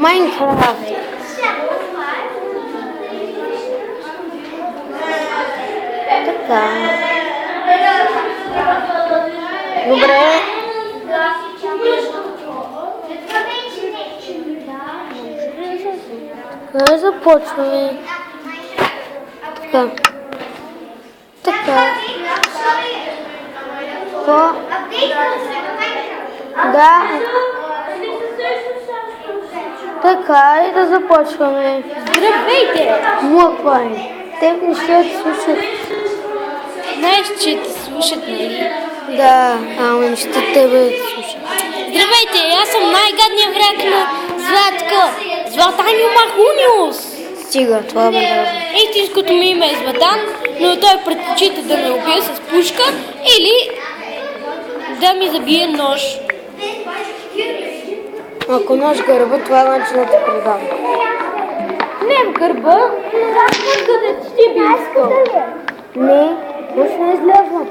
Майнкрафт. Така. Добре. Така започваме. Така. Така. Да. Така и да започваме. Здравейте! Млъквай. Те не ще те слушат. Знаеш, че те слушат, нали? Да, ама не ще тебе да те слушат. Здравейте, аз съм най-гадният враг на Златка. Златанио Махуниус. Стига, това ме дразни. Истинското ми име е Златан, но той предпочита да ме убие с пушка или да ми забие нож. Ако нож гърба, това е начин да те предам. Не в гърба, но къде ще би искал. Не, още не излязва.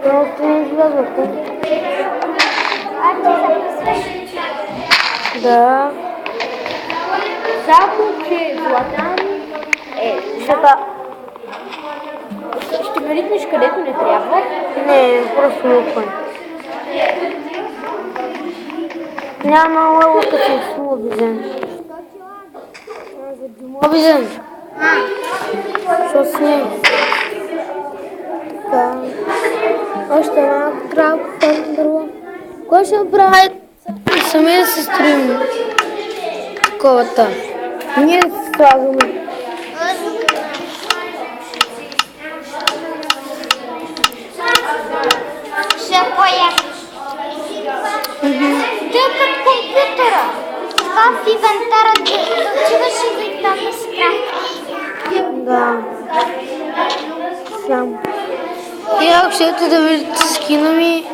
Просто не излязва. Да. Само, че Златан е Шата. ще ме ритнеш където не трябва. Не, просто млъквай. Няма лъвка с мобизен. Мобизен. Що с него? Така. Още малко трябва да покажем дърво. Кой ще направи? Сами да се строим таковата. Ние да се слагаме. Те пред компютъра. Това в инвентара да отиваш и там да си крафтиш. Да. Сам. И ако щете да видите скина ми,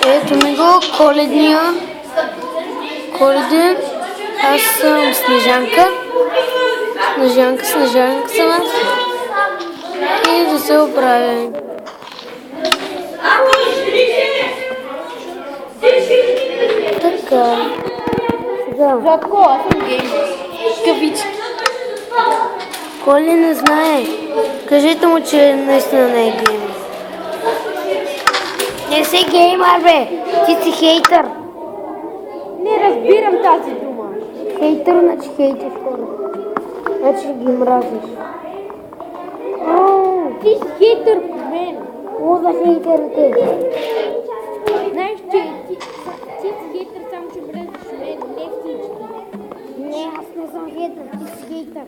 ето ми го, коледния. Коледен. Аз съм Снежанка. Снежанка съм аз. И да се оправя. Така. Сега. Златко, аз съм геймер. Кавички. Коли не знае. Кажете му, че наистина не е геймер. Не си геймер, бе. Ти си хейтър. Не разбирам тази дума. Хейтър, значи хейтиш хората. Значи ги мразиш. Ти си хейтър по мен. О, за хейтърите. Знаеш, че ти си хейтър, само че мразиш мен, не всички. Не, аз не съм хейтър, ти си хейтър.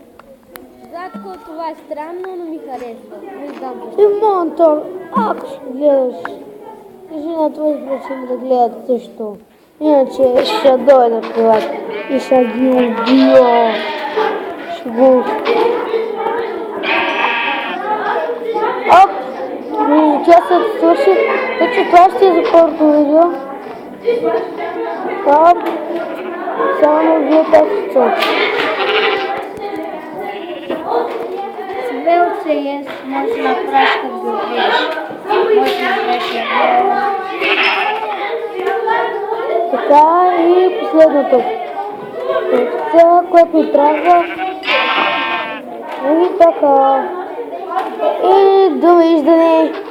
Златко, това е странно, но ми харесва. Не знам защо. И монтор, ако ще гледаш, кажи на твои приятели да гледат също. Иначе ще дойда при вас и ще ги убия. Ще го... Оп! Тя се свърши. Така това ще е за първото видео. Оп! Само вие тази чок. Смел се е, може да направиш като го видиш. Може да направиш Така и последното. Това, което ми трябва. И така. И довиждане.